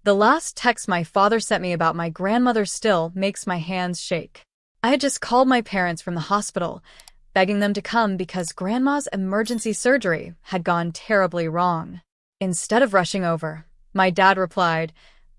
The last text my father sent me about my grandmother still makes my hands shake. I had just called my parents from the hospital, begging them to come because Grandma's emergency surgery had gone terribly wrong. Instead of rushing over, my dad replied,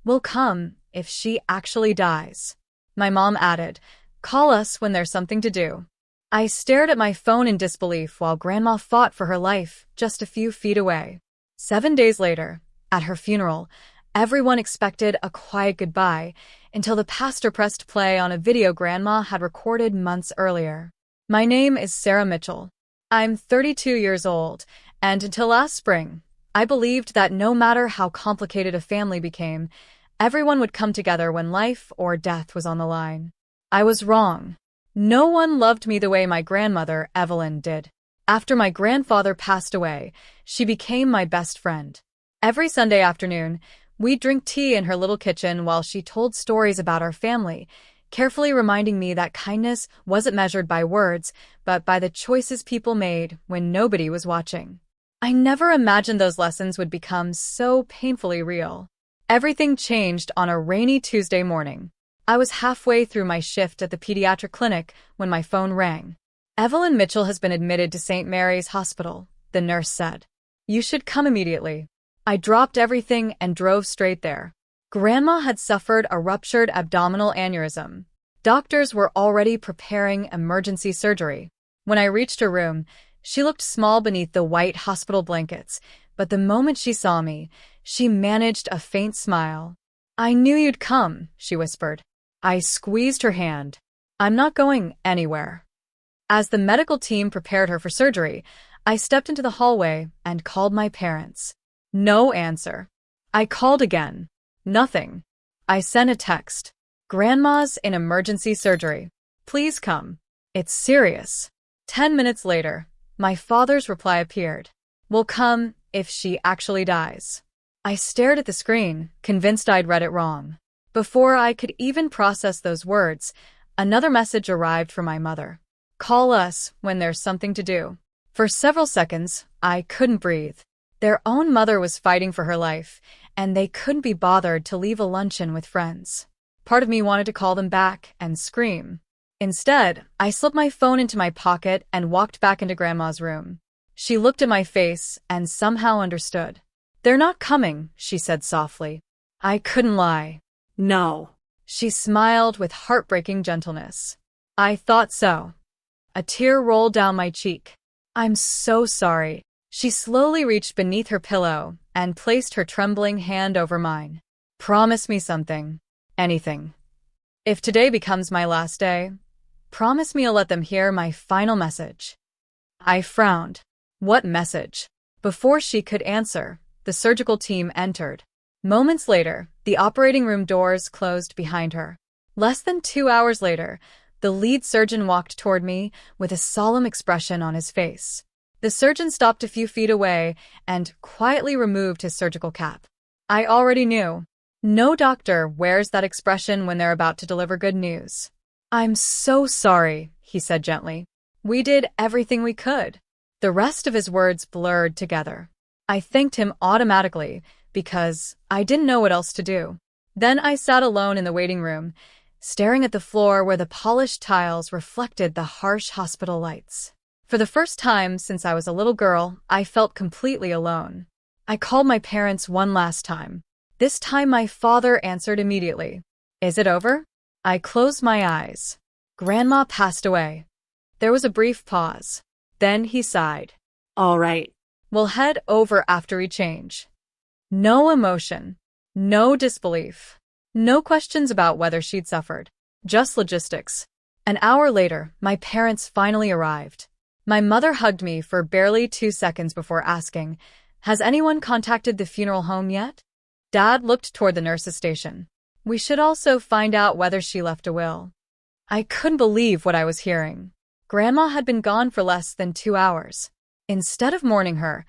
"We'll come if she actually dies." My mom added, "Call us when there's something to do." I stared at my phone in disbelief while Grandma fought for her life just a few feet away. 7 days later, at her funeral, everyone expected a quiet goodbye until the pastor pressed play on a video Grandma had recorded months earlier. My name is Sarah Mitchell. I'm 32 years old, and until last spring, I believed that no matter how complicated a family became, everyone would come together when life or death was on the line. I was wrong. No one loved me the way my grandmother, Evelyn, did. After my grandfather passed away, she became my best friend. Every Sunday afternoon, we'd drink tea in her little kitchen while she told stories about our family, carefully reminding me that kindness wasn't measured by words, but by the choices people made when nobody was watching. I never imagined those lessons would become so painfully real. Everything changed on a rainy Tuesday morning. I was halfway through my shift at the pediatric clinic when my phone rang. "Evelyn Mitchell has been admitted to St. Mary's Hospital," the nurse said. "You should come immediately." I dropped everything and drove straight there. Grandma had suffered a ruptured abdominal aneurysm. Doctors were already preparing emergency surgery. When I reached her room, she looked small beneath the white hospital blankets, but the moment she saw me, she managed a faint smile. "I knew you'd come," she whispered. I squeezed her hand. "I'm not going anywhere." As the medical team prepared her for surgery, I stepped into the hallway and called my parents. No answer. I called again. Nothing. I sent a text. "Grandma's in emergency surgery. Please come. It's serious." 10 minutes later, my father's reply appeared. "We'll come if she actually dies." I stared at the screen, convinced I'd read it wrong. Before I could even process those words, another message arrived from my mother. "Call us when there's something to do." For several seconds, I couldn't breathe. Their own mother was fighting for her life, and they couldn't be bothered to leave a luncheon with friends. Part of me wanted to call them back and scream. Instead, I slipped my phone into my pocket and walked back into Grandma's room. She looked at my face and somehow understood. "They're not coming," she said softly. I couldn't lie. "No." She smiled with heartbreaking gentleness. "I thought so." A tear rolled down my cheek. "I'm so sorry." She slowly reached beneath her pillow and placed her trembling hand over mine. "Promise me something. Anything. If today becomes my last day, promise me you'll let them hear my final message." I frowned. What message? Before she could answer, the surgical team entered. Moments later, the operating room doors closed behind her. Less than 2 hours later, the lead surgeon walked toward me with a solemn expression on his face. The surgeon stopped a few feet away and quietly removed his surgical cap. I already knew. No doctor wears that expression when they're about to deliver good news. "I'm so sorry," he said gently. "We did everything we could." The rest of his words blurred together. I thanked him automatically because I didn't know what else to do. Then I sat alone in the waiting room, staring at the floor where the polished tiles reflected the harsh hospital lights. For the first time since I was a little girl, I felt completely alone. I called my parents one last time. This time my father answered immediately. "Is it over?" I closed my eyes. "Grandma passed away." There was a brief pause. Then he sighed. "All right. We'll head over after we change." No emotion. No disbelief. No questions about whether she'd suffered. Just logistics. An hour later, my parents finally arrived. My mother hugged me for barely 2 seconds before asking, "Has anyone contacted the funeral home yet?" Dad looked toward the nurse's station. "We should also find out whether she left a will." I couldn't believe what I was hearing. Grandma had been gone for less than 2 hours. Instead of mourning her,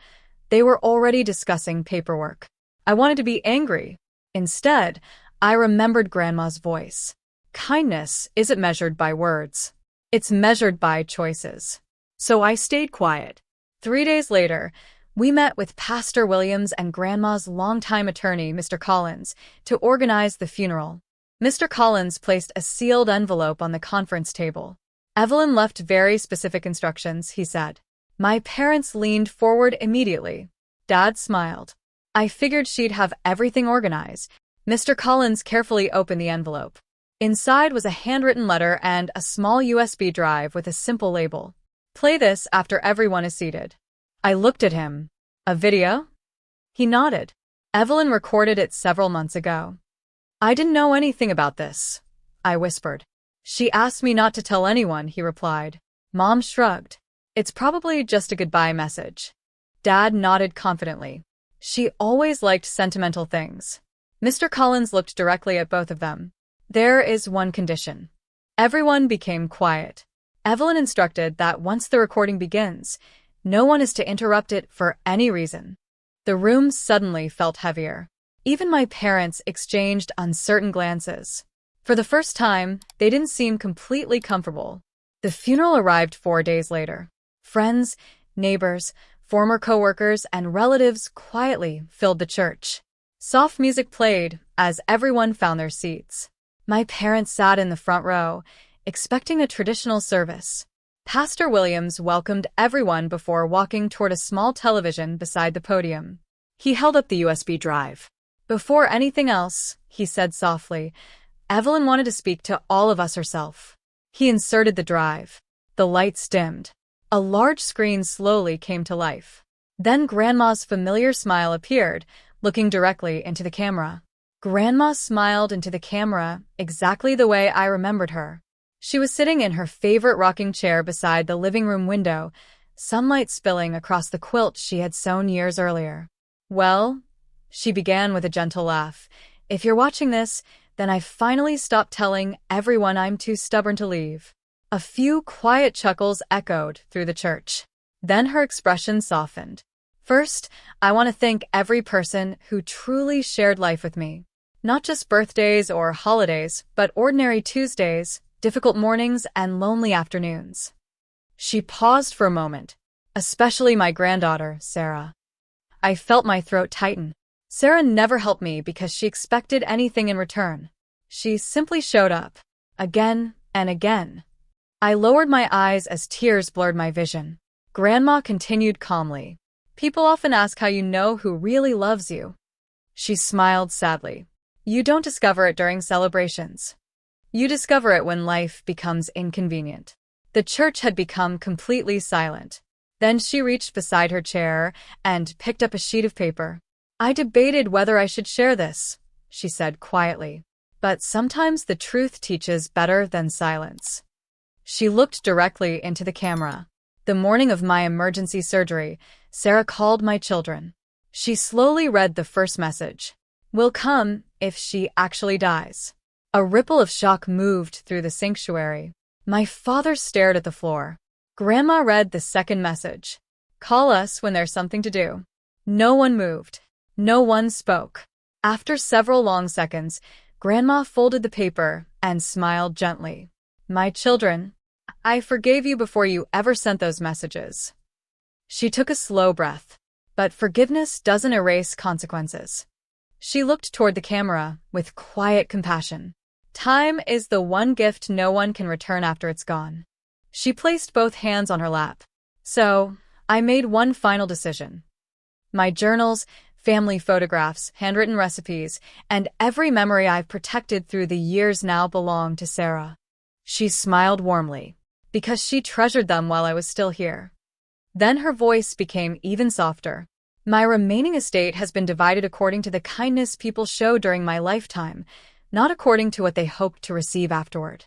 they were already discussing paperwork. I wanted to be angry. Instead, I remembered Grandma's voice. Kindness isn't measured by words. It's measured by choices. So I stayed quiet. 3 days later, We met with Pastor Williams and Grandma's longtime attorney, Mr. Collins, to organize the funeral. Mr. Collins placed a sealed envelope on the conference table. Evelyn left very specific instructions, he said. My parents leaned forward immediately. Dad smiled. I figured she'd have everything organized. Mr. Collins carefully opened the envelope. Inside was a handwritten letter and a small USB drive with a simple label. Play this after everyone is seated. I looked at him. A video? He nodded. Evelyn recorded it several months ago. I didn't know anything about this, I whispered. She asked me not to tell anyone, he replied. Mom shrugged. It's probably just a goodbye message. Dad nodded confidently. She always liked sentimental things. Mr. Collins looked directly at both of them. There is one condition. Everyone became quiet. Evelyn instructed that once the recording begins, no one is to interrupt it for any reason. The room suddenly felt heavier. Even my parents exchanged uncertain glances. For the first time, they didn't seem completely comfortable. The funeral arrived 4 days later. Friends, neighbors, former coworkers, and relatives quietly filled the church. Soft music played as everyone found their seats. My parents sat in the front row, expecting a traditional service. Pastor Williams welcomed everyone before walking toward a small television beside the podium. He held up the USB drive. Before anything else, he said softly, Evelyn wanted to speak to all of us herself. He inserted the drive. The lights dimmed. A large screen slowly came to life. Then Grandma's familiar smile appeared, looking directly into the camera. Grandma smiled into the camera exactly the way I remembered her. She was sitting in her favorite rocking chair beside the living room window, sunlight spilling across the quilt she had sewn years earlier. Well, she began with a gentle laugh, if you're watching this, then I've finally stopped telling everyone I'm too stubborn to leave. A few quiet chuckles echoed through the church. Then her expression softened. First, I want to thank every person who truly shared life with me. Not just birthdays or holidays, but ordinary Tuesdays, difficult mornings, and lonely afternoons. She paused for a moment, especially my granddaughter, Sarah. I felt my throat tighten. Sarah never helped me because she expected anything in return. She simply showed up, again and again. I lowered my eyes as tears blurred my vision. Grandma continued calmly. People often ask how you know who really loves you. She smiled sadly. You don't discover it during celebrations. You discover it when life becomes inconvenient. The church had become completely silent. Then she reached beside her chair and picked up a sheet of paper. I debated whether I should share this, she said quietly. But sometimes the truth teaches better than silence. She looked directly into the camera. The morning of my emergency surgery, Sarah called my children. She slowly read the first message. Will come if she actually dies. A ripple of shock moved through the sanctuary. My father stared at the floor. Grandma read the second message. Call us when there's something to do. No one moved. No one spoke. After several long seconds, Grandma folded the paper and smiled gently. My children, I forgave you before you ever sent those messages. She took a slow breath. But forgiveness doesn't erase consequences. She looked toward the camera with quiet compassion. Time is the one gift no one can return after it's gone. She placed both hands on her lap. So, I made one final decision. My journals, family photographs, handwritten recipes, and every memory I've protected through the years now belong to Sarah. She smiled warmly, because she treasured them while I was still here. Then her voice became even softer. My remaining estate has been divided according to the kindness people show during my lifetime, not according to what they hoped to receive afterward.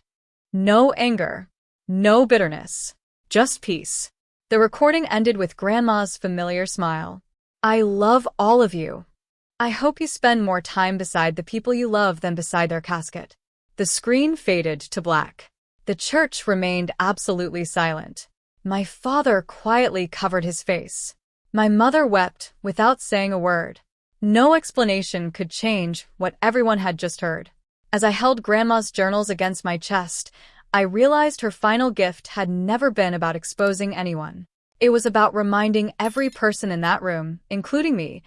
No anger, no bitterness, just peace. The recording ended with Grandma's familiar smile. I love all of you. I hope you spend more time beside the people you love than beside their casket. The screen faded to black. The church remained absolutely silent. My father quietly covered his face. My mother wept without saying a word. No explanation could change what everyone had just heard. As I held Grandma's journals against my chest, I realized her final gift had never been about exposing anyone. It was about reminding every person in that room, including me,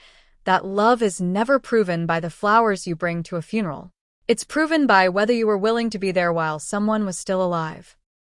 that love is never proven by the flowers you bring to a funeral. It's proven by whether you were willing to be there while someone was still alive.